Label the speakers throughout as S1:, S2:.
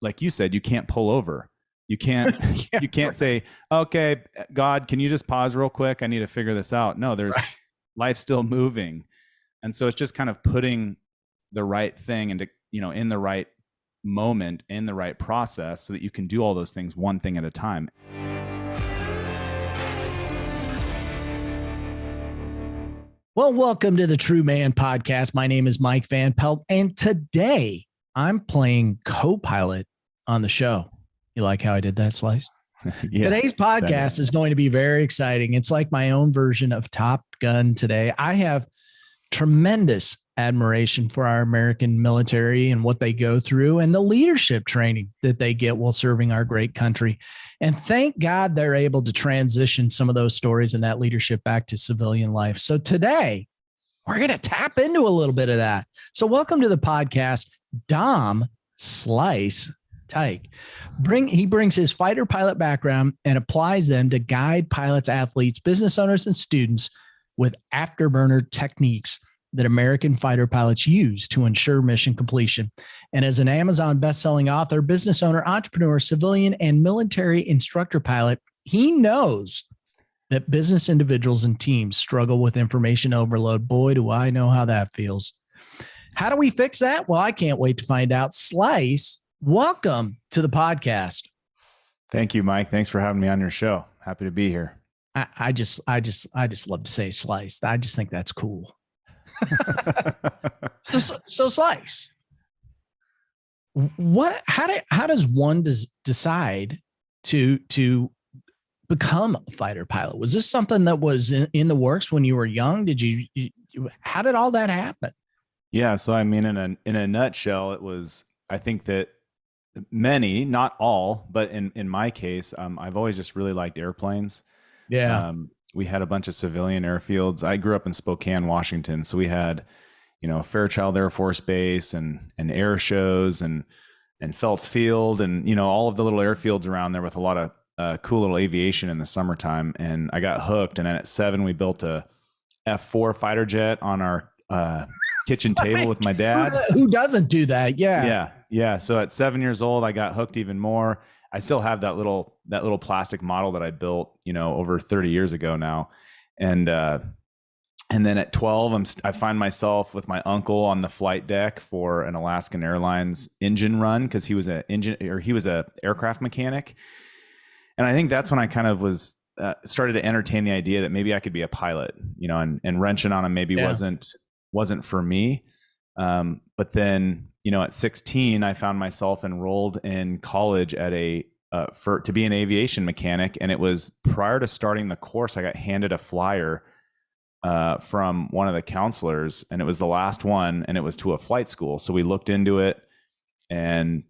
S1: like you said, you can't pull over. You can't,
S2: Yeah,
S1: you can't say, okay, God, can you just pause real quick? I need to figure this out. No, there's
S2: right.
S1: life's still moving. And so it's just kind of putting the right thing into, in the right moment, in the right process, so that you can do all those things one thing at a time.
S2: Well, welcome to the True Man Podcast. My name is Mike Van Pelt, and today I'm playing co-pilot on the show. You like how I did that, Slice?
S1: Yeah,
S2: Today's podcast is going to be very exciting. It's like my own version of Top Gun today. I have tremendous admiration for our American military and what they go through and the leadership training that they get while serving our great country. And thank God they're able to transition some of those stories and that leadership back to civilian life. So today we're going to tap into a little bit of that. So welcome to the podcast, Dom Slice Teich. He brings his fighter pilot background and applies them to guide pilots, athletes, business owners, and students with afterburner techniques that American fighter pilots use to ensure mission completion. And as an Amazon best-selling author, business owner, entrepreneur, civilian, and military instructor pilot, he knows that business individuals and teams struggle with information overload. Boy, do I know how that feels. How do we fix that? Well, I can't wait to find out. Slice, welcome to the podcast.
S1: Thank you, Mike. Thanks for having me on your show. Happy to be here.
S2: I just love to say Slice. I just think that's cool. So Slice, how does one decide to become a fighter pilot? Was this something that was in the works when you were young? How did all that happen?
S1: Yeah. So, I mean, in a nutshell, it was, I think that many, not all, but in my case, I've always just really liked airplanes.
S2: Yeah.
S1: We had a bunch of civilian airfields. I grew up in Spokane, Washington. So we had, Fairchild Air Force Base and air shows and Phelps Field and, all of the little airfields around there with a lot of cool little aviation in the summertime. And I got hooked. And then at 7, we built a F4 fighter jet on our kitchen table with my dad.
S2: Who doesn't do that? Yeah.
S1: Yeah. So at 7 years old, I got hooked even more. I still have that little plastic model that I built, over 30 years ago now. And then at 12, I find myself with my uncle on the flight deck for an Alaskan Airlines engine run, because he was a aircraft mechanic. And I think that's when I kind of was started to entertain the idea that maybe I could be a pilot, and wrenching on him maybe wasn't for me. But then, at 16, I found myself enrolled in college at to be an aviation mechanic. And it was prior to starting the course, I got handed a flyer from one of the counselors, and it was the last one, and it was to a flight school. So we looked into it, and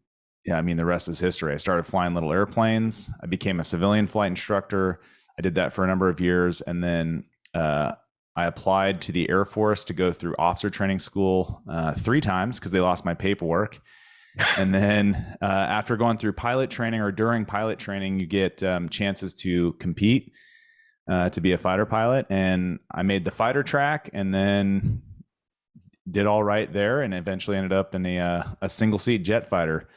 S1: yeah, I mean, the rest is history. I started flying little airplanes. I became a civilian flight instructor. I did that for a number of years. And then, I applied to the Air Force to go through officer training school 3 times because they lost my paperwork. And then after going through pilot training, or during pilot training, you get chances to compete to be a fighter pilot. And I made the fighter track and then did all right there, and eventually ended up in a single seat jet fighter.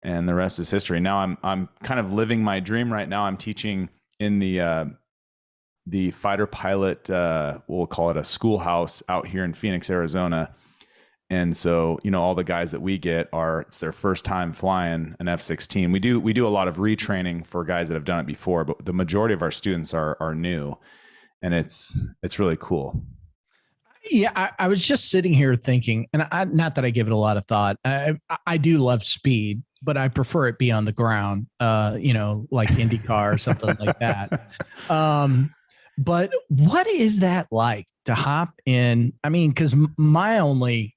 S1: And the rest is history. Now I'm kind of living my dream right now. I'm teaching in the fighter pilot, we'll call it a schoolhouse out here in Phoenix, Arizona. And so, all the guys that we get it's their first time flying an F-16. We do a lot of retraining for guys that have done it before, but the majority of our students are new, and it's really cool.
S2: Yeah. I was just sitting here thinking, and not that I give it a lot of thought. I do love speed, but I prefer it be on the ground, like IndyCar or something like that. But what is that like to hop in? I mean, because my only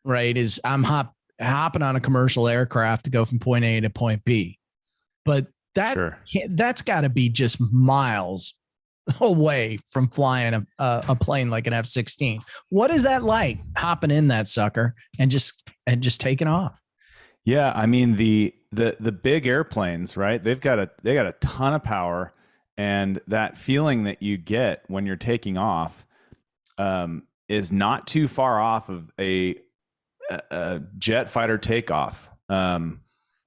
S2: is I'm hopping on a commercial aircraft to go from point A to point B, but that's got to be just miles away from flying a plane like an F-16. What is that like, hopping in that sucker and just taking off?
S1: Yeah, I mean the big airplanes, right? They got a ton of power. And that feeling that you get when you're taking off is not too far off of a jet fighter takeoff.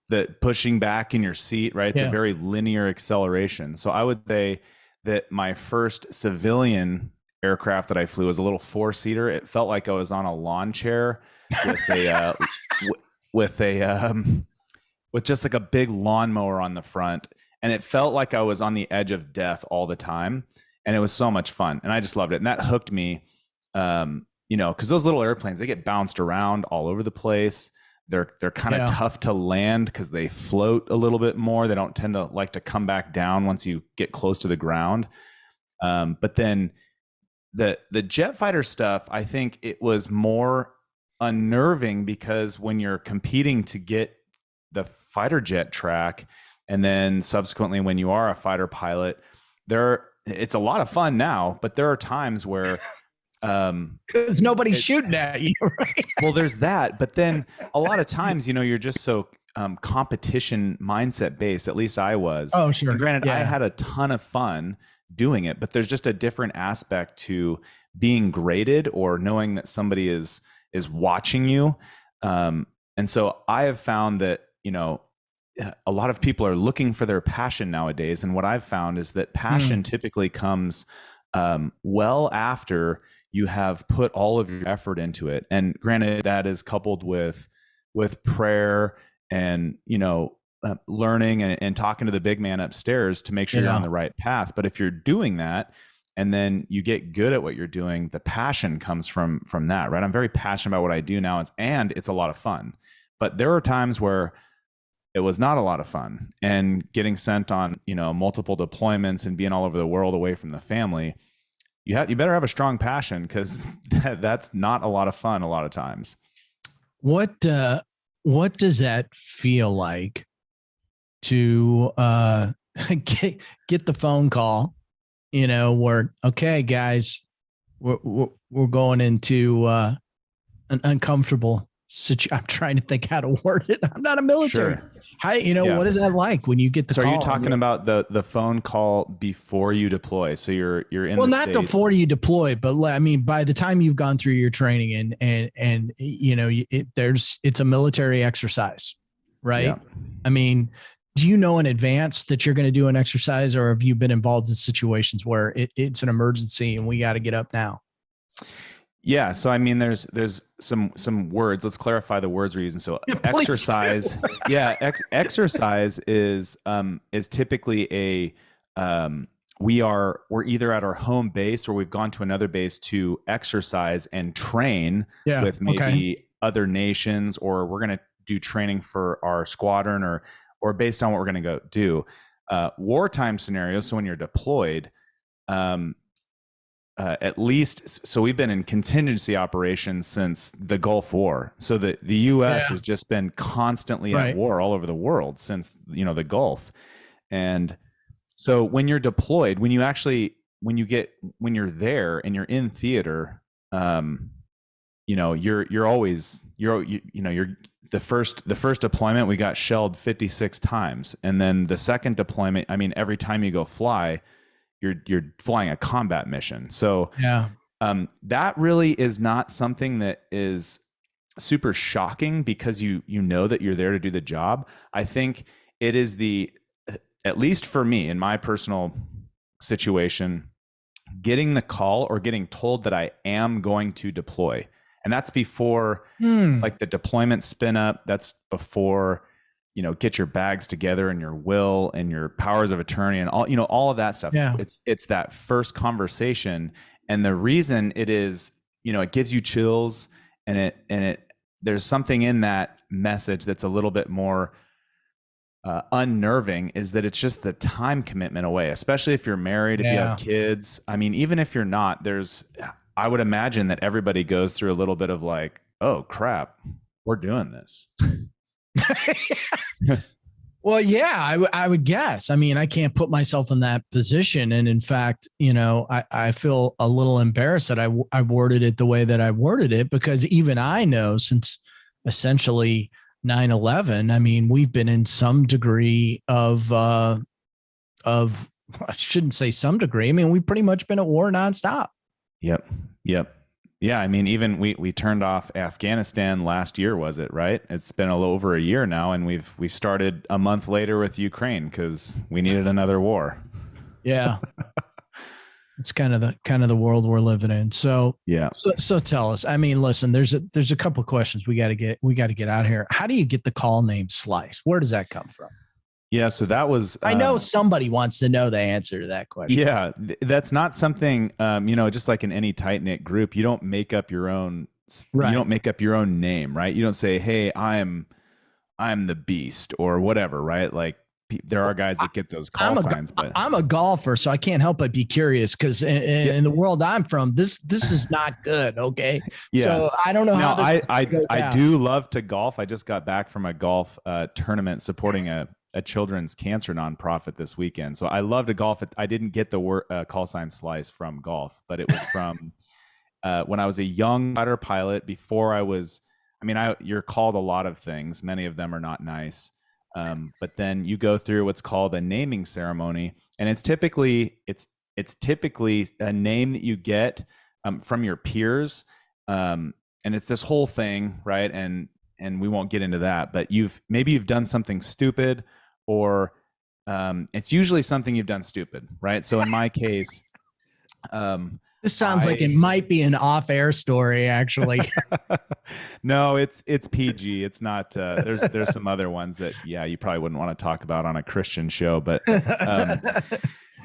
S1: the pushing back in your seat, right? It's a very linear acceleration. So I would say that my first civilian aircraft that I flew was a little 4-seater. It felt like I was on a lawn chair with a with a with just like a big lawnmower on the front, and it felt like I was on the edge of death all the time. And it was so much fun, and I just loved it. And that hooked me, because those little airplanes, they get bounced around all over the place. They're kind of tough to land because they float a little bit more. They don't tend to like to come back down once you get close to the ground. But then the jet fighter stuff, I think it was more unnerving because when you're competing to get the fighter jet track, and then subsequently when you are a fighter pilot, it's a lot of fun now, but there are times where
S2: because nobody's shooting at you, right?
S1: Well, there's that, but then a lot of times, you're just so competition mindset based. At least I was.
S2: Oh, sure.
S1: And granted, I had a ton of fun doing it, but there's just a different aspect to being graded or knowing that somebody is watching you. And so I have found that a lot of people are looking for their passion nowadays, and what I've found is that passion typically comes well after you have put all of your effort into it. And granted, that is coupled with prayer and, learning and talking to the big man upstairs to make sure you're on the right path. But if you're doing that and then you get good at what you're doing, the passion comes from that, right? I'm very passionate about what I do now, and it's a lot of fun. But there are times where it was not a lot of fun, and getting sent on, multiple deployments and being all over the world away from the family, you better have a strong passion, because that's not a lot of fun a lot of times.
S2: What does that feel like to get the phone call, where, okay, guys, we're going into an uncomfortable situation. I'm trying to think how to word it. I'm not a military.
S1: Sure.
S2: How, what is that like when you get the call?
S1: So are you talking about the phone call before you deploy? So you're in
S2: well,
S1: the
S2: not
S1: state.
S2: before you deploy, but I mean, by the time you've gone through your training and it's a military exercise, right?
S1: Yeah.
S2: I mean, do you know in advance that you're going to do an exercise, or have you been involved in situations where it's an emergency and we got to get up now?
S1: Yeah. So, I mean, there's some words. Let's clarify the words we're using. So exercise. Exercise is typically we're either at our home base or we've gone to another base to exercise and train with maybe other nations, or we're going to do training for our squadron or based on what we're going to go do. Wartime scenarios. So when you're deployed, at least, so we've been in contingency operations since the Gulf War. So the U.S. has just been constantly at war all over the world since, the Gulf. And so when you're deployed, when you're there and you're in theater, you're always the first deployment, we got shelled 56 times. And then the second deployment, I mean, every time you go fly, you're flying a combat mission. So that really is not something that is super shocking, because you know that you're there to do the job. I think it is at least for me in my personal situation, getting the call or getting told that I am going to deploy. And that's before like the deployment spin up. That's before, get your bags together and your will and your powers of attorney and all of that stuff. Yeah. It's that first conversation. And the reason it is, it gives you chills, and there's something in that message that's a little bit more unnerving, is that it's just the time commitment away, especially if you're married, if you have kids. I mean, even if you're not, I would imagine that everybody goes through a little bit of like, oh crap, we're doing this.
S2: Well, yeah, I would guess. I mean, I can't put myself in that position. And in fact, I feel a little embarrassed that I worded it the way that I worded it, because even I know, since essentially 9/11, I mean, we've been in some degree of I shouldn't say some degree. I mean, we've pretty much been at war nonstop.
S1: Yep. Yeah, I mean, even we turned off Afghanistan last year, was it, right? It's been a little over a year now, and we started a month later with Ukraine because we needed another war.
S2: Yeah. It's kind of the world we're living in. So
S1: Yeah.
S2: so tell us. I mean, listen, there's a couple of questions we got to get out of here. How do you get the call name Slice? Where does that come from?
S1: Yeah, so that was
S2: I know somebody wants to know the answer to that question.
S1: yeah, that's not something just like in any tight-knit group, you don't make up your own you
S2: Right.
S1: don't make up your own name, right? You don't say, "Hey, I'm the beast," or whatever, right? Like there are guys that get those call signs, but
S2: I'm a golfer, so I can't help but be curious because
S1: yeah,
S2: in the world I'm from, this is not good. Okay,
S1: yeah.
S2: so I don't know
S1: Now,
S2: how this
S1: I do love to golf. I just got back from a golf tournament supporting a children's cancer nonprofit this weekend. So I love to golf. I didn't get the call sign Slice from golf, but it was from when I was a young fighter pilot. Before I was, I mean, you're called a lot of things. Many of them are not nice. But then you go through what's called a naming ceremony, and it's typically a name that you get from your peers, and it's this whole thing, right? And we won't get into that, but you've done something stupid, or it's usually something you've done stupid, right? So in my case,
S2: This sounds like it might be an off-air story, actually.
S1: no, it's PG. It's not. There's some other ones that you probably wouldn't want to talk about on a Christian show, but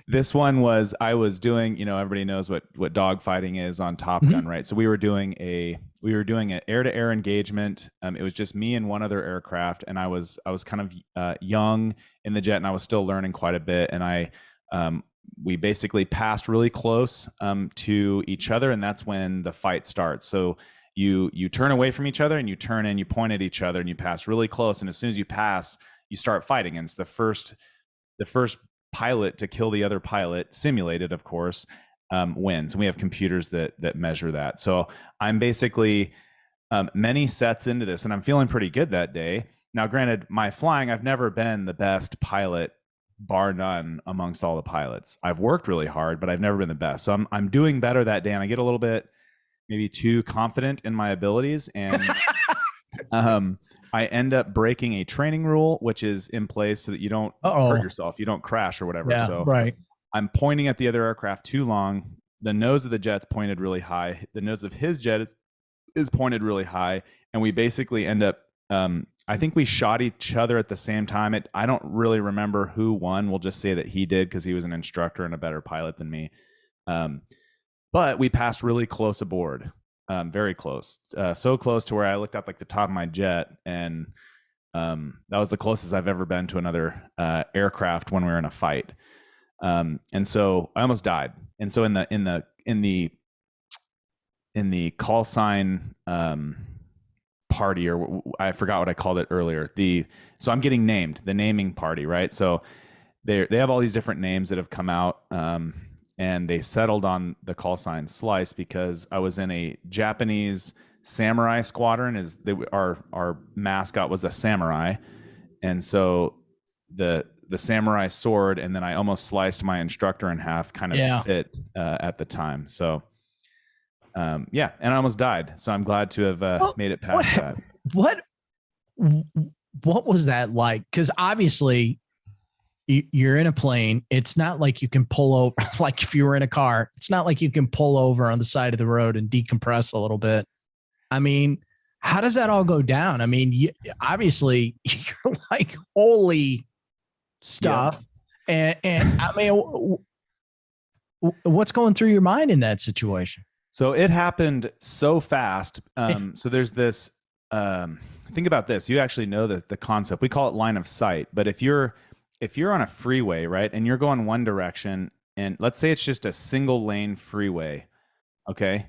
S1: this one was I was doing. Everybody knows what dog fighting is on Top Gun, right? So we were doing an air-to-air engagement. It was just me and one other aircraft, and I was kind of young in the jet, and I was still learning quite a bit, and we basically passed really close to each other, and that's when the fight starts. So you turn away from each other, and you turn in, you point at each other, and you pass really close. And as soon as you pass, you start fighting. And it's the first pilot to kill the other pilot, simulated, of course, wins. And we have computers that measure that. So I'm basically many sets into this, and I'm feeling pretty good that day. Now, granted, my flying, I've never been the best pilot, bar none, amongst all the pilots. I've worked really hard, but I've never been the best. So I'm doing better that day, and I get a little bit maybe too confident in my abilities, and I end up breaking a training rule, which is in place so that you don't hurt yourself, you don't crash or whatever.
S2: Yeah,
S1: so
S2: right.
S1: I'm pointing at the other aircraft too long. The nose of the jet's pointed really high. The nose of his jet is pointed really high, and we basically end up I think we shot each other at the same time. I don't really remember who won. We'll just say that he did because he was an instructor and a better pilot than me. But we passed really close aboard, very close, so close to where I looked at like the top of my jet, and that was the closest I've ever been to another aircraft when we were in a fight. And so I almost died. And so in the call sign party, or I forgot what I called it earlier. So I'm getting named, the naming party, right? So they have all these different names that have come out, and they settled on the call sign Slice because I was in a Japanese samurai squadron. Our mascot was a samurai, and so the samurai sword, and then I almost sliced my instructor in half, kind of fit at the time. So and I almost died. So I'm glad to have made it past that.
S2: What was that like? Because obviously you're in a plane. It's not like you can pull over, like if you were in a car, it's not like you can pull over on the side of the road and decompress a little bit. I mean, how does that all go down? I mean, obviously you're like, holy stuff. Yeah. And I mean, what's going through your mind in that situation?
S1: So it happened so fast. So there's this, think about this. You actually know the concept. We call it line of sight. But if you're on a freeway, right, and you're going one direction, and let's say it's just a single lane freeway, okay?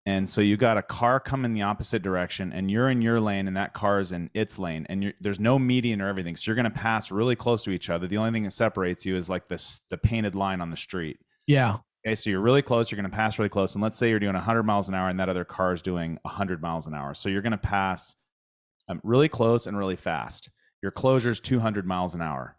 S1: And so you got a car coming the opposite direction, and you're in your lane, and that car is in its lane, and there's no median or everything. So you're going to pass really close to each other. The only thing that separates you is like the painted line on the street.
S2: Yeah.
S1: Okay, so you're really close. You're going to pass really close. And let's say you're doing 100 miles an hour and that other car is doing 100 miles an hour. So you're going to pass really close and really fast. Your closure is 200 miles an hour.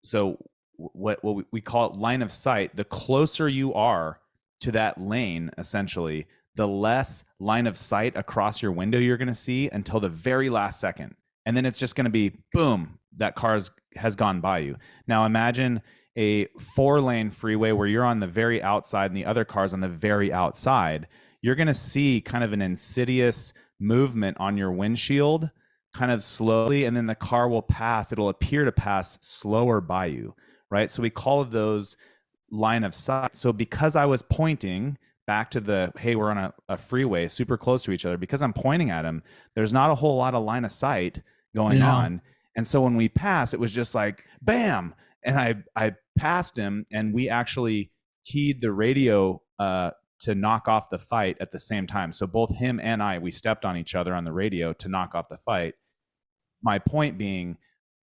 S1: So what we call it line of sight. The closer you are to that lane, essentially, the less line of sight across your window you're going to see until the very last second. And then it's just going to be boom, that has gone by you. Now imagine a 4-lane freeway where you're on the very outside and the other car's on the very outside. You're going to see kind of an insidious movement on your windshield, kind of slowly, and then the car will pass. It'll appear to pass slower by you, right? So we call those line of sight. So because I was pointing back to the, hey, we're on a freeway super close to each other, because I'm pointing at him, there's not a whole lot of line of sight going on. And so when we passed, it was just like, bam. And I passed him, and we actually keyed the radio to knock off the fight at the same time. So both him and we stepped on each other on the radio to knock off the fight. My point being,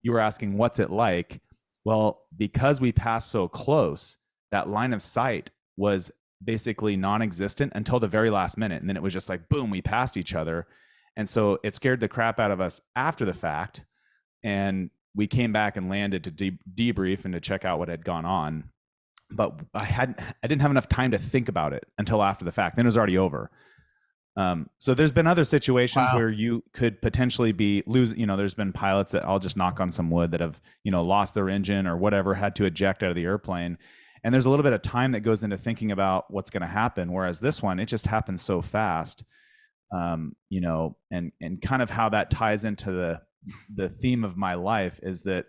S1: you were asking, what's it like? Well, because we passed so close, that line of sight was basically non-existent until the very last minute. And then it was just like, boom, we passed each other. And so it scared the crap out of us after the fact. And we came back and landed to debrief and to check out what had gone on. But I didn't have enough time to think about it until after the fact. Then it was already over. So there's been other situations where you could potentially there's been pilots that, I'll just knock on some wood, that have, lost their engine or whatever, had to eject out of the airplane. And there's a little bit of time that goes into thinking about what's going to happen. Whereas this one, it just happens so fast, and kind of how that ties into the theme of my life is that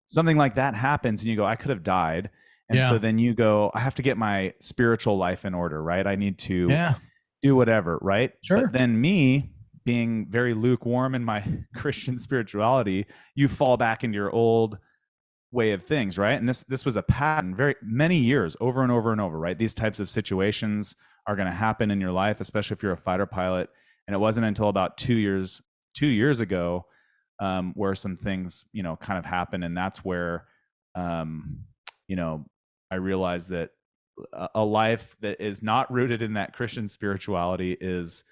S1: something like that happens and you go, I could have died. And so then you go, I have to get my spiritual life in order, right? I need to do whatever, right?
S2: Sure.
S1: But then me being very lukewarm in my Christian spirituality, you fall back into your old way of things, right? And this was a pattern, very many years, over and over and over, right? These types of situations are going to happen in your life, especially if you're a fighter pilot. And it wasn't until about 2 years ago, where some things, kind of happened. And that's where, I realized that a life that is not rooted in that Christian spirituality is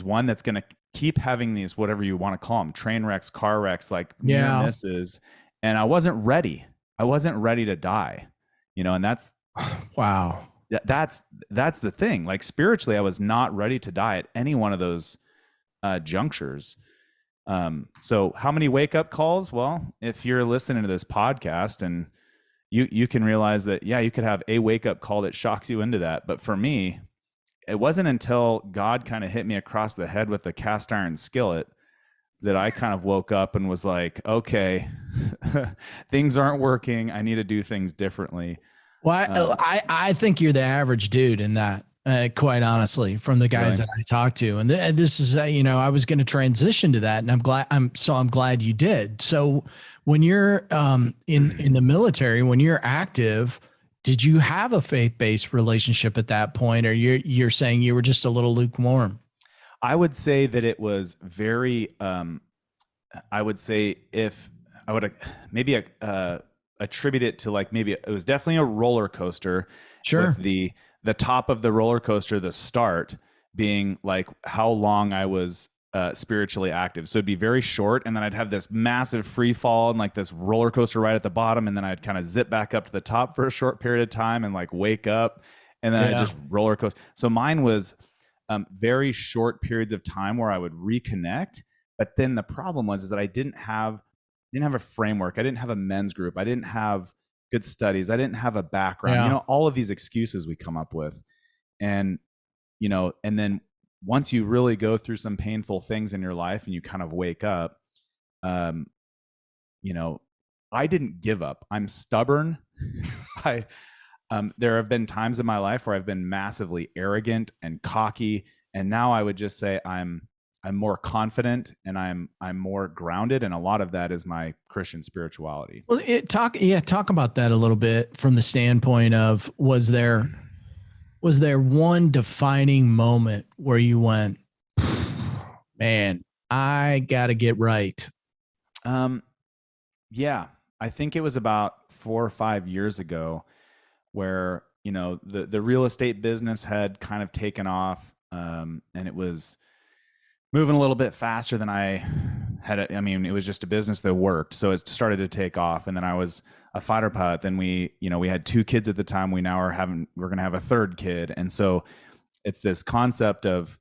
S1: one that's going to keep having these, whatever you want to call them, train wrecks, car wrecks, like near misses. And I wasn't ready. I wasn't ready to die, and that's,
S2: wow.
S1: That's the thing. Like spiritually, I was not ready to die at any one of those junctures. So how many wake up calls? Well, if you're listening to this podcast and you can realize that, you could have a wake up call that shocks you into that. But for me, it wasn't until God kind of hit me across the head with a cast iron skillet that I kind of woke up and was like, okay, things aren't working. I need to do things differently.
S2: Well, I think you're the average dude in that, quite honestly, from the guys that I talked to. And this is, I was going to transition to that, and I'm glad you did. So when you're in the military, when you're active, did you have a faith-based relationship at that point, or you're saying you were just a little lukewarm?
S1: I would say that it was very, I would say if I would maybe attribute it to, like, maybe it was definitely a roller coaster.
S2: Sure.
S1: With the top of the roller coaster, the start being like how long I was spiritually active. So it'd be very short, and then I'd have this massive free fall and like this roller coaster right at the bottom, and then I'd kind of zip back up to the top for a short period of time and like wake up, and then I'd just roller coaster. So mine was very short periods of time where I would reconnect. But then the problem was that I didn't have a framework. I didn't have a men's group. I didn't have good studies. I didn't have a background. All of these excuses we come up with. And, and then once you really go through some painful things in your life and you kind of wake up, I didn't give up. I'm stubborn. There have been times in my life where I've been massively arrogant and cocky. And now I would just say I'm more confident and I'm more grounded. And a lot of that is my Christian spirituality.
S2: Well, talk about that a little bit from the standpoint of, was there one defining moment where you went, man, I got to get right?
S1: Yeah, I think it was about 4 or 5 years ago where, the real estate business had kind of taken off, and it was moving a little bit faster than I I mean, it was just a business that worked. So it started to take off. And then I was a fighter pilot. Then we had 2 kids at the time. We're going to have a third kid. And so it's this concept of,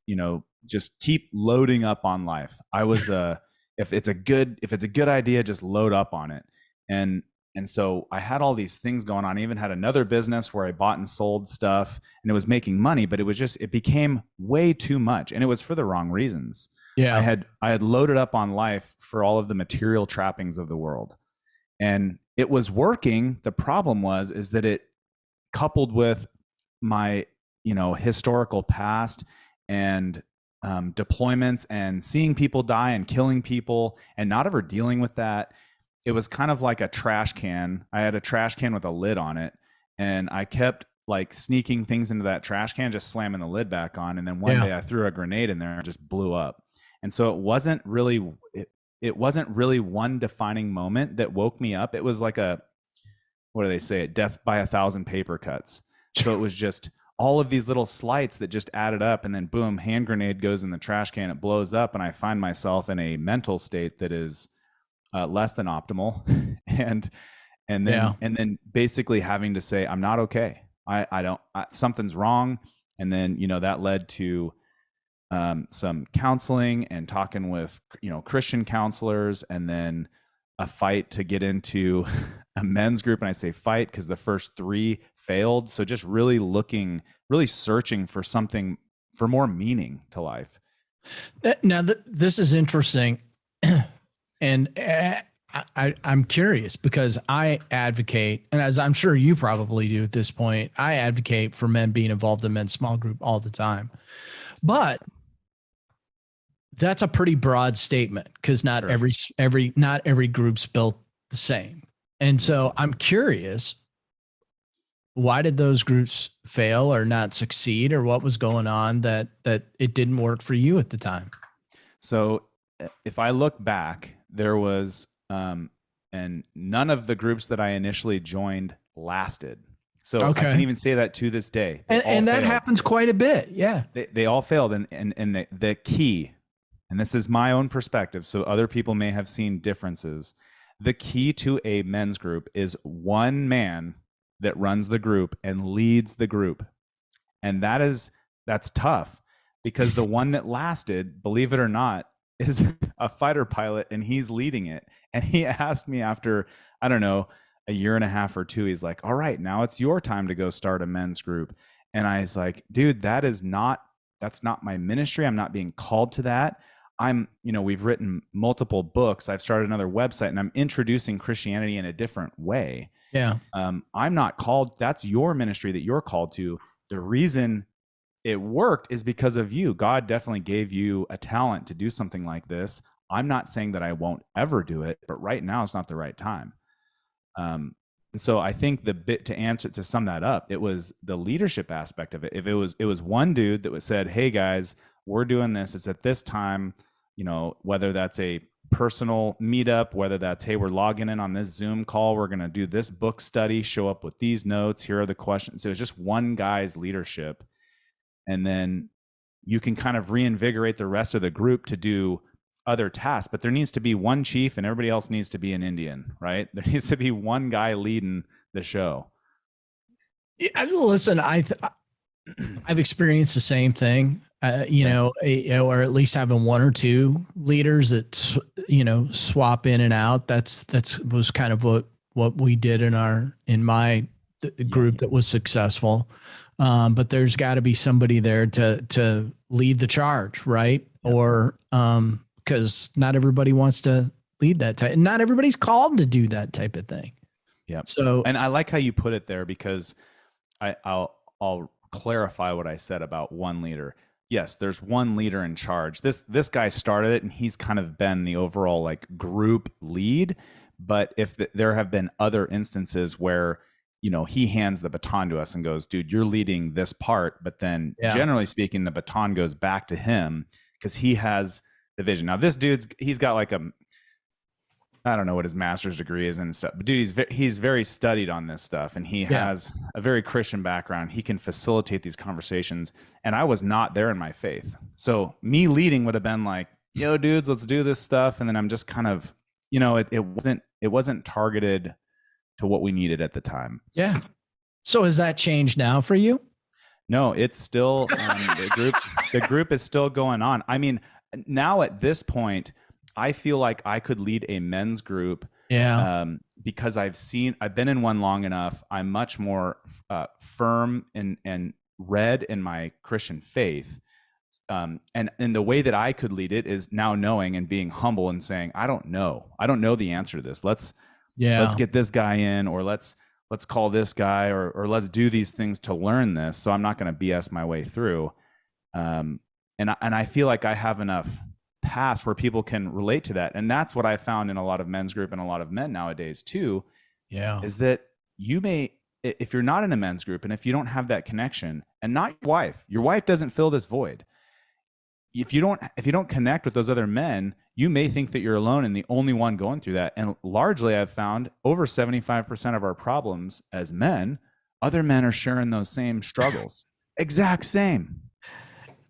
S1: just keep loading up on life. I was, if it's a good idea, just load up on it. And so I had all these things going on. I even had another business where I bought and sold stuff, and it was making money, but it became way too much, and it was for the wrong reasons.
S2: Yeah.
S1: I had loaded up on life for all of the material trappings of the world, and it was working. The problem is that it, coupled with my, historical past and deployments and seeing people die and killing people and not ever dealing with that, it was kind of like a trash can. I had a trash can with a lid on it, and I kept like sneaking things into that trash can, just slamming the lid back on. And then one day I threw a grenade in there and it just blew up. And so it wasn't really one defining moment that woke me up. It was like what do they say? Death by 1,000 paper cuts. So it was just all of these little slights that just added up, and then boom, hand grenade goes in the trash can. It blows up, and I find myself in a mental state that is less than optimal, and then basically having to say, I'm not okay. Something's wrong. And then, that led to some counseling and talking with, Christian counselors, and then a fight to get into a men's group. And I say fight because the first 3 failed. So just really searching for something, for more meaning to life.
S2: Now, this is interesting. And I'm curious because I advocate, and as I'm sure you probably do at this point, I advocate for men being involved in men's small group all the time. But that's a pretty broad statement because not every group's built the same. And so I'm curious, why did those groups fail or not succeed, or what was going on that it didn't work for you at the time?
S1: So if I look back, there was, and none of the groups that I initially joined lasted. So I can even say that to this day.
S2: And that happens quite a bit. Yeah.
S1: They all failed. And the key, and this is my own perspective, so other people may have seen differences. The key to a men's group is one man that runs the group and leads the group. And that's tough, because the one that lasted, believe it or not, is a fighter pilot, and he's leading it. And he asked me after, I don't know, a year and a half or 2, he's like, all right, now it's your time to go start a men's group. And I was like, dude, that's not my ministry. I'm not being called to that. We've written multiple books. I've started another website, and I'm introducing Christianity in a different way.
S2: Yeah.
S1: I'm not called. That's your ministry that you're called to. The reason it worked is because of you. God definitely gave you a talent to do something like this. I'm not saying that I won't ever do it, but right now it's not the right time. And so I think to sum that up, it was the leadership aspect of it. If it was one dude that said, hey guys, we're doing this, it's at this time, whether that's a personal meetup, whether that's, hey, we're logging in on this Zoom call, we're going to do this book study, show up with these notes, here are the questions. So it's just one guy's leadership. And then you can kind of reinvigorate the rest of the group to do other tasks, but there needs to be one chief and everybody else needs to be an Indian, right? There needs to be one guy leading the show.
S2: Yeah, listen, I've experienced the same thing, or at least having one or two leaders that, swap in and out. That was kind of what we did in my group that was successful. But there's got to be somebody there to lead the charge, right? Yep. Or, because not everybody wants to lead that type, and not everybody's called to do that type of thing.
S1: Yeah.
S2: So,
S1: and I like how you put it there, because I'll clarify what I said about one leader. Yes, there's one leader in charge. This guy started it, and he's kind of been the overall like group lead. But if there have been other instances where, he hands the baton to us and goes, dude, you're leading this part. But then generally speaking, the baton goes back to him because he has the vision. Now this he's got like I don't know what his master's degree is and stuff, but dude, he's very studied on this stuff, and he has a very Christian background. He can facilitate these conversations, and I was not there in my faith. So me leading would have been like, yo, dudes, let's do this stuff. And then I'm just kind of, it wasn't targeted to what we needed at the time.
S2: Yeah. So has that changed now for you?
S1: No, it's still the group is still going on. I mean, now at this point, I feel like I could lead a men's group
S2: Yeah.
S1: because I've been in one long enough. I'm much more firm and read in my Christian faith. And the way that I could lead it is now knowing and being humble and saying, I don't know the answer to this. Let's get this guy in, or let's call this guy, or let's do these things to learn this. So I'm not going to BS my way through. And I feel like I have enough past where people can relate to that. And that's what I found in a lot of men's group and a lot of men nowadays too.
S2: Yeah.
S1: Is that if you're not in a men's group and if you don't have that connection, and not your wife doesn't fill this void. If you don't connect with those other men, you may think that you're alone and the only one going through that. And largely I've found over 75% of our problems as men, other men are sharing those same struggles. Exact same.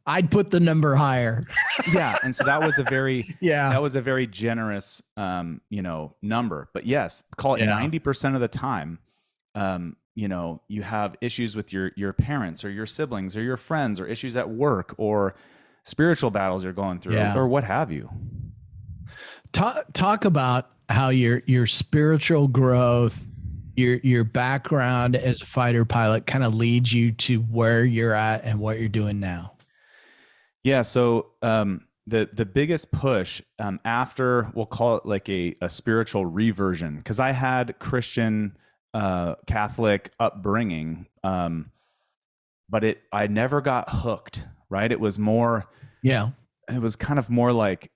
S2: I'd put the number higher.
S1: Yeah. And so that was a very generous, number, but yes, call it 90% of the time. You have issues with your parents or your siblings or your friends, or issues at work, or spiritual battles you're going through, or what have you.
S2: Talk about how your spiritual growth, your background as a fighter pilot kind of leads you to where you're at and what you're doing now.
S1: Yeah. So the biggest push after, we'll call it like a spiritual reversion, because I had Christian Catholic upbringing, but I never got hooked. Right. It was more.
S2: Yeah.
S1: It was kind of more like,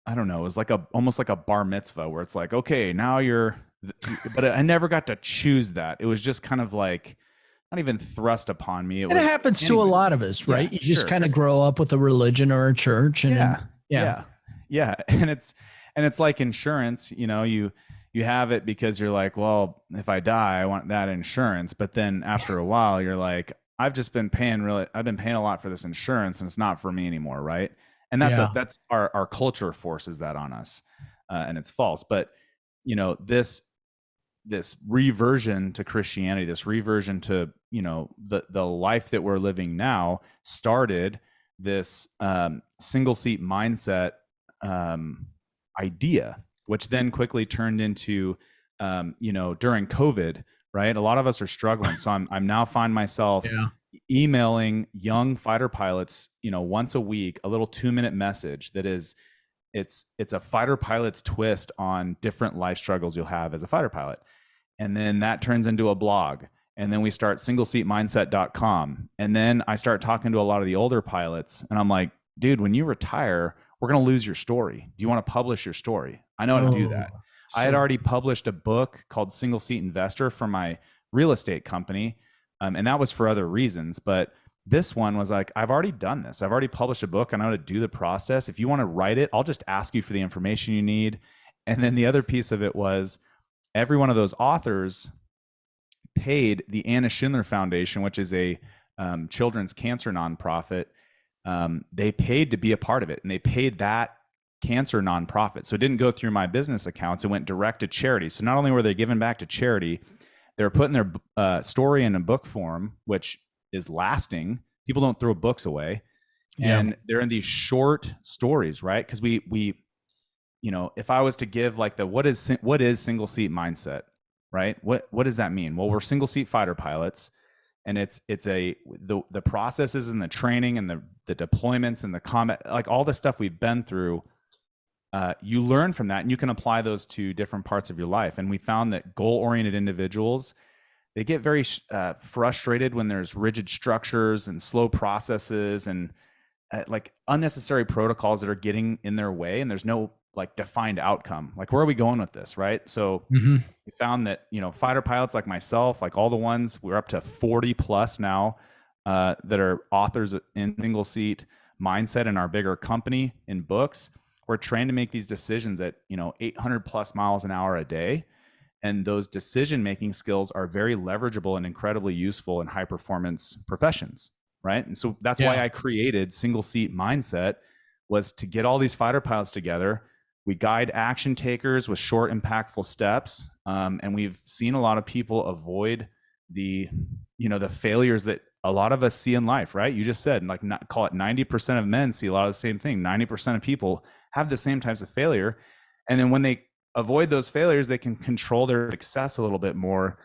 S1: I don't know, it was like almost like a bar mitzvah where it's like, okay, now but I never got to choose that. It was just kind of like, not even thrust upon me. It
S2: happens to a lot of us, right? You just kind of grow up with a religion or a church. And
S1: yeah. And it's like insurance, you have it because you're like, well, if I die, I want that insurance. But then after a while, you're like, I've been paying a lot for this insurance, and it's not for me anymore. Right. And that's our culture forces that on us. And it's false. But this reversion to Christianity, this reversion to, the life that we're living now, started this single seat mindset idea, which then quickly turned into, during COVID, right? A lot of us are struggling. So I'm now find myself emailing young fighter pilots, once a week, a little 2-minute message that is, it's a fighter pilot's twist on different life struggles you'll have as a fighter pilot. And then that turns into a blog. And then we start singleseatmindset.com. And then I start talking to a lot of the older pilots, and I'm like, dude, when you retire, we're going to lose your story. Do you want to publish your story? I know how to do that. I had already published a book called Single Seat Investor for my real estate company. And that was for other reasons. But this one was like, I've already done this. I've already published a book. I know how to do the process. If you want to write it, I'll just ask you for the information you need. And then the other piece of it was, every one of those authors paid the Anna Schindler Foundation, which is a children's cancer nonprofit. They paid to be a part of it, and they paid that cancer nonprofit. So it didn't go through my business accounts. It went direct to charity. So not only were they giving back to charity, they were putting their story in a book form, which is lasting. People don't throw books away. And they're in these short stories, right? Because we if I was to give like what is single seat mindset, right? What does that mean? Well, we're single seat fighter pilots, and it's the processes and the training and the deployments and the combat, like all the stuff we've been through. You learn from that, and you can apply those to different parts of your life. And we found that goal-oriented individuals, they get very frustrated when there's rigid structures and slow processes and like unnecessary protocols that are getting in their way, and there's no like defined outcome. Like, where are we going with this, right? So we found that fighter pilots like myself, like all the ones, we're up to 40 plus now that are authors in single seat mindset in our bigger company in books. We're trained to make these decisions at 800 plus miles an hour a day, and those decision-making skills are very leverageable and incredibly useful in high-performance professions, right? And so that's why I created Single Seat Mindset, was to get all these fighter pilots together. We guide action takers with short, impactful steps, and we've seen a lot of people avoid the, the failures that a lot of us see in life. Right? You just said, like, not, call it 90% of men see a lot of the same thing. 90% of people have the same types of failure, and then when they avoid those failures, they can control their success a little bit more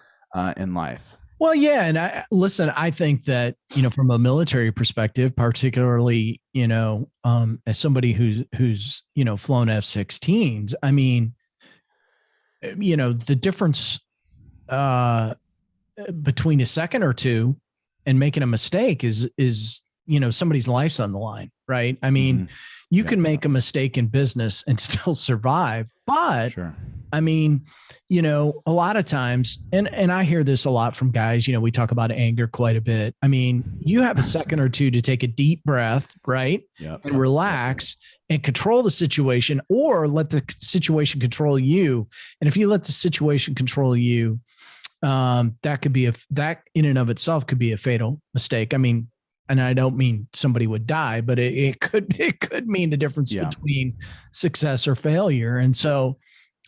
S1: in life.
S2: Well, yeah, and I think that, from a military perspective, particularly, as somebody who's flown F-16s, I mean, the difference between a second or two and making a mistake is somebody's life's on the line, right? I mean, you can make a mistake in business and still survive, but
S1: Sure.
S2: I mean, a lot of times, and I hear this a lot from guys, we talk about anger quite a bit. I mean, you have a second or two to take a deep breath, right? And relax and control the situation, or let the situation control you. And if you let the situation control you, that could be that in and of itself could be a fatal mistake. I mean, and I don't mean somebody would die, but it could mean the difference between success or failure. And so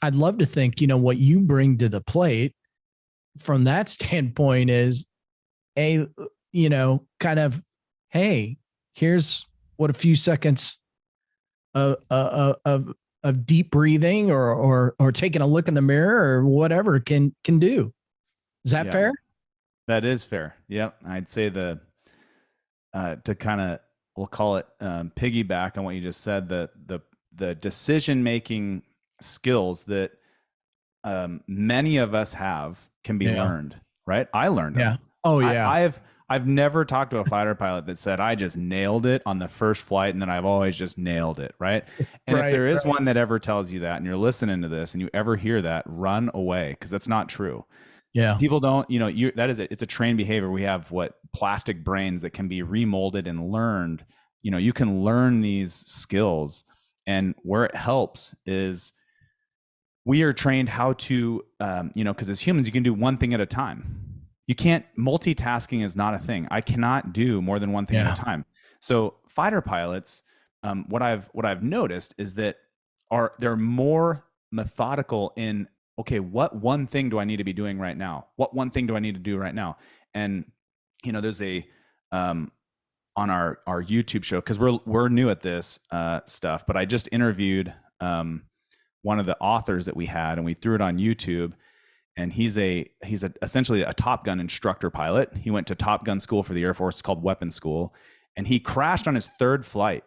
S2: I'd love to think, what you bring to the plate from that standpoint is kind of, hey, here's what a few seconds of deep breathing or taking a look in the mirror or whatever can do. Is that fair?
S1: That is fair. Yep. I'd say to kind of, we'll call it piggyback on what you just said, the decision-making skills that many of us have can be learned, right? I learned them.
S2: Oh yeah.
S1: I've never talked to a fighter pilot that said, I just nailed it on the first flight and then I've always just nailed it, right? And if there is one that ever tells you that and you're listening to this and you ever hear that, run away, because that's not true.
S2: Yeah.
S1: People don't, it's a trained behavior. We have plastic brains that can be remolded and learned. You can learn these skills, and where it helps is we are trained how to, because as humans, you can do one thing at a time. You can't, multitasking is not a thing. I cannot do more than one thing at a time. So fighter pilots, what I've noticed is that they're more methodical in, okay, what one thing do I need to be doing right now? What one thing do I need to do right now? And, there's on our YouTube show, because we're new at this stuff, but I just interviewed one of the authors that we had, and we threw it on YouTube. And he's essentially a Top Gun instructor pilot. He went to Top Gun school for the Air Force. It's called weapons school. And he crashed on his third flight.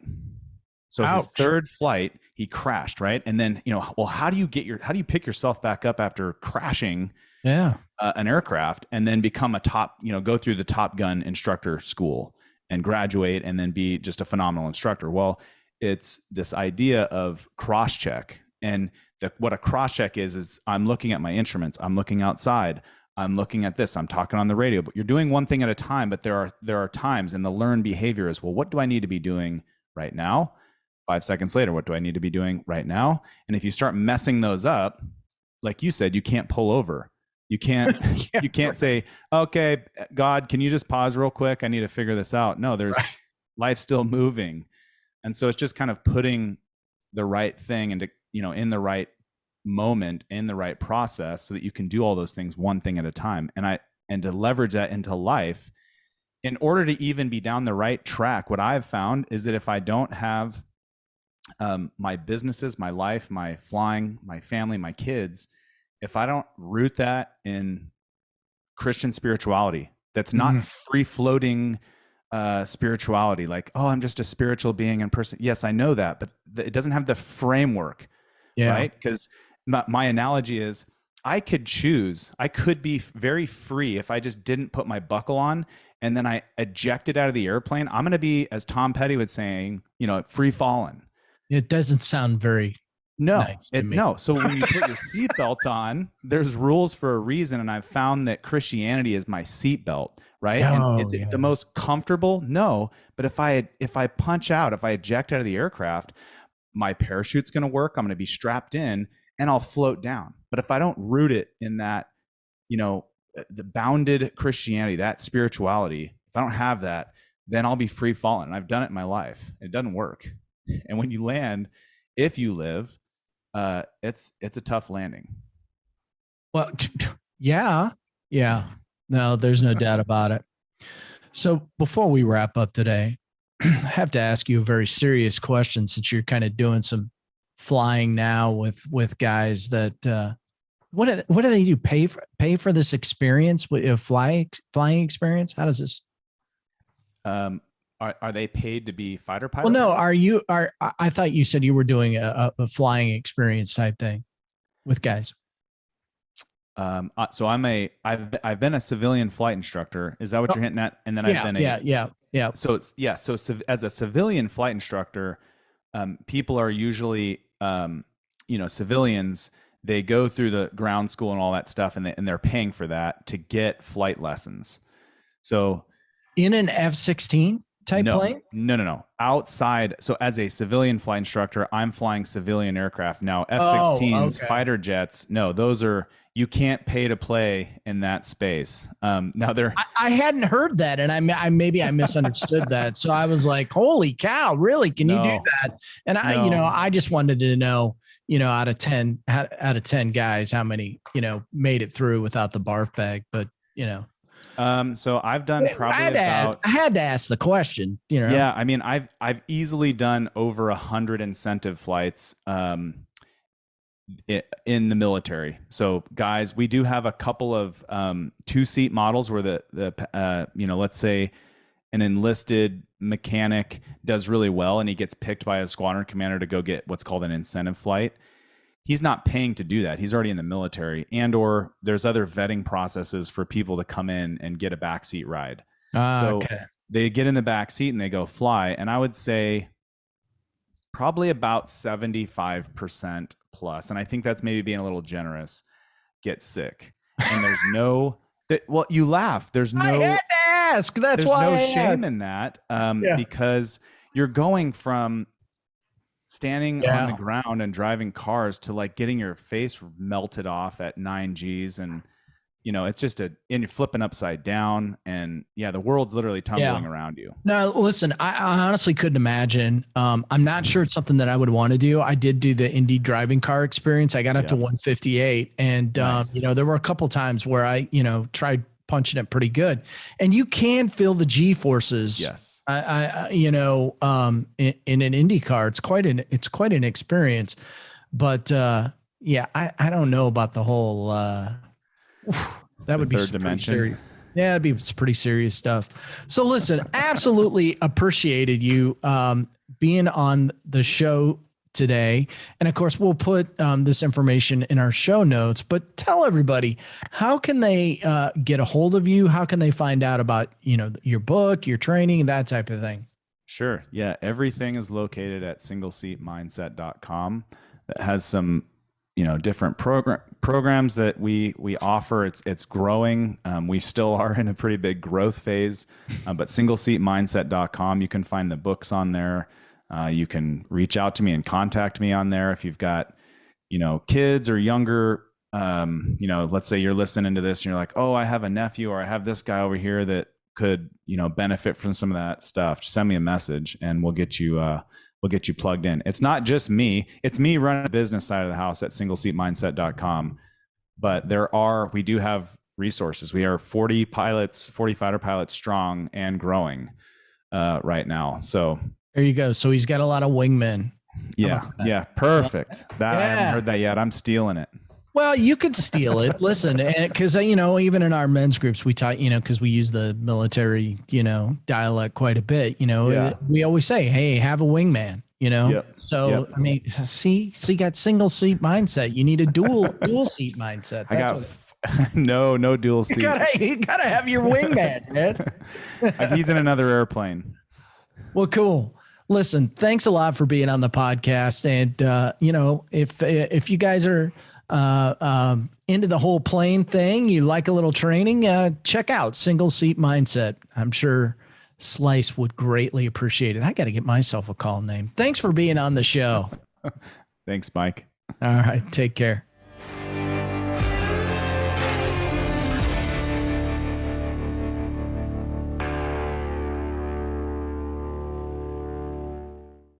S1: So his third flight, he crashed, right? And then, how do you pick yourself back up after crashing an aircraft and then become go through the Top Gun instructor school and graduate and then be just a phenomenal instructor? Well, it's this idea of cross-check. And what a cross-check is I'm looking at my instruments, I'm looking outside, I'm looking at this, I'm talking on the radio, but you're doing one thing at a time. But there are times, and the learned behavior is, well, what do I need to be doing right now? 5 seconds later, what do I need to be doing right now? And if you start messing those up, like you said, you can't pull over. You can't you can't say, okay, God, can you just pause real quick? I need to figure this out. No, life's still moving. And so it's just kind of putting the right thing into, in the right moment, in the right process, so that you can do all those things one thing at a time. And to leverage that into life, in order to even be down the right track, what I've found is that if I don't have my businesses, my life, my flying, my family, my kids, if I don't root that in Christian spirituality, that's not free floating spirituality, like, oh, I'm just a spiritual being and person. Yes, I know that, but it doesn't have the framework, right? Because my analogy is, I could be very free if I just didn't put my buckle on and then I ejected out of the airplane. I'm going to be, as Tom Petty would saying, free falling.
S2: It doesn't sound very nice to me.
S1: No. So when you put your seatbelt on, there's rules for a reason. And I've found that Christianity is my seatbelt, right? And is it the most comfortable? No. But if I punch out, if I eject out of the aircraft, my parachute's going to work. I'm going to be strapped in and I'll float down. But if I don't root it in that, the bounded Christianity, that spirituality, if I don't have that, then I'll be free falling. And I've done it in my life. It doesn't work. And when you land, if you live, it's a tough landing.
S2: Well, yeah, yeah. No, there's no doubt about it. So before we wrap up today, I have to ask you a very serious question since you're kind of doing some flying now with guys that what do they do? Pay for this experience? Flying experience? How does this?
S1: Are they paid to be fighter pilots?
S2: Well, no. I thought you said you were doing a flying experience type thing with guys.
S1: So I've been a civilian flight instructor. Is that what you're hinting at? And then I've been
S2: yeah.
S1: So as a civilian flight instructor, people are usually civilians. They go through the ground school and all that stuff, and they're paying for that to get flight lessons. So
S2: in an F-16 type plane?
S1: No. Outside. So as a civilian flight instructor, I'm flying civilian aircraft. Now F-16s, fighter jets, no, those are, you can't pay to play in that space. Now
S2: I hadn't heard that, and I maybe I misunderstood that. So I was like, "Holy cow, really? Can you do that?" And I just wanted to know, out of 10 guys, how many made it through without the barf bag? But
S1: so I've done probably
S2: I had to ask the question.
S1: Yeah, I mean, I've easily done over 100 incentive flights. In the military. So guys, we do have a couple of 2-seat models where the let's say an enlisted mechanic does really well and he gets picked by a squadron commander to go get what's called an incentive flight. He's not paying to do that. He's already in the military, or there's other vetting processes for people to come in and get a backseat ride. They get in the back seat and they go fly. And I would say probably about 75% plus, and I think that's maybe being a little generous, get sick. And there's you laugh. There's no, I
S2: had to ask. That's why
S1: there's no shame in that, because you're going from standing on the ground and driving cars to like getting your face melted off at 9 Gs, and it's just and you're flipping upside down, and the world's literally tumbling around you.
S2: No, listen, I honestly couldn't imagine. I'm not sure it's something that I would want to do. I did do the Indy driving car experience. I got up to 158, and
S1: nice.
S2: There were a couple times where I tried punching it pretty good, and you can feel the G forces.
S1: Yes.
S2: In an Indy car, it's quite an experience, but I don't know about the whole. That would be
S1: third dimension.
S2: Yeah, it'd be pretty serious stuff. So listen, absolutely appreciated you being on the show today. And of course, we'll put this information in our show notes, but tell everybody, how can they get a hold of you? How can they find out about, your book, your training, that type of thing?
S1: Sure. Yeah. Everything is located at singleseatmindset.com. That has some, different programs that we offer. It's growing. We still are in a pretty big growth phase, but singleseatmindset.com, you can find the books on there. You can reach out to me and contact me on there. If you've got, kids or younger, let's say you're listening to this and you're like, oh, I have a nephew, or I have this guy over here that could, benefit from some of that stuff. Just send me a message and we'll get you plugged in. It's not just me. It's me running the business side of the house at singleseatmindset.com. But we do have resources. We are 40 fighter pilots strong and growing right now. So
S2: there you go. So he's got a lot of wingmen.
S1: Yeah. Yeah. Perfect. I haven't heard that yet. I'm stealing it.
S2: Well, you could steal it. Listen, because, even in our men's groups, we talk, because we use the military, dialect quite a bit, we always say, hey, have a wingman, So, I mean, see, got single seat mindset. You need a dual seat mindset.
S1: No dual seat.
S2: You gotta have your wingman, man.
S1: He's in another airplane.
S2: Well, cool. Listen, thanks a lot for being on the podcast. And, if you guys are, into the whole plane thing, you like a little training, check out Single Seat Mindset. I'm sure Slice would greatly appreciate it. I got to get myself a call name. Thanks for being on the show.
S1: Thanks, Mike.
S2: All right. Take care.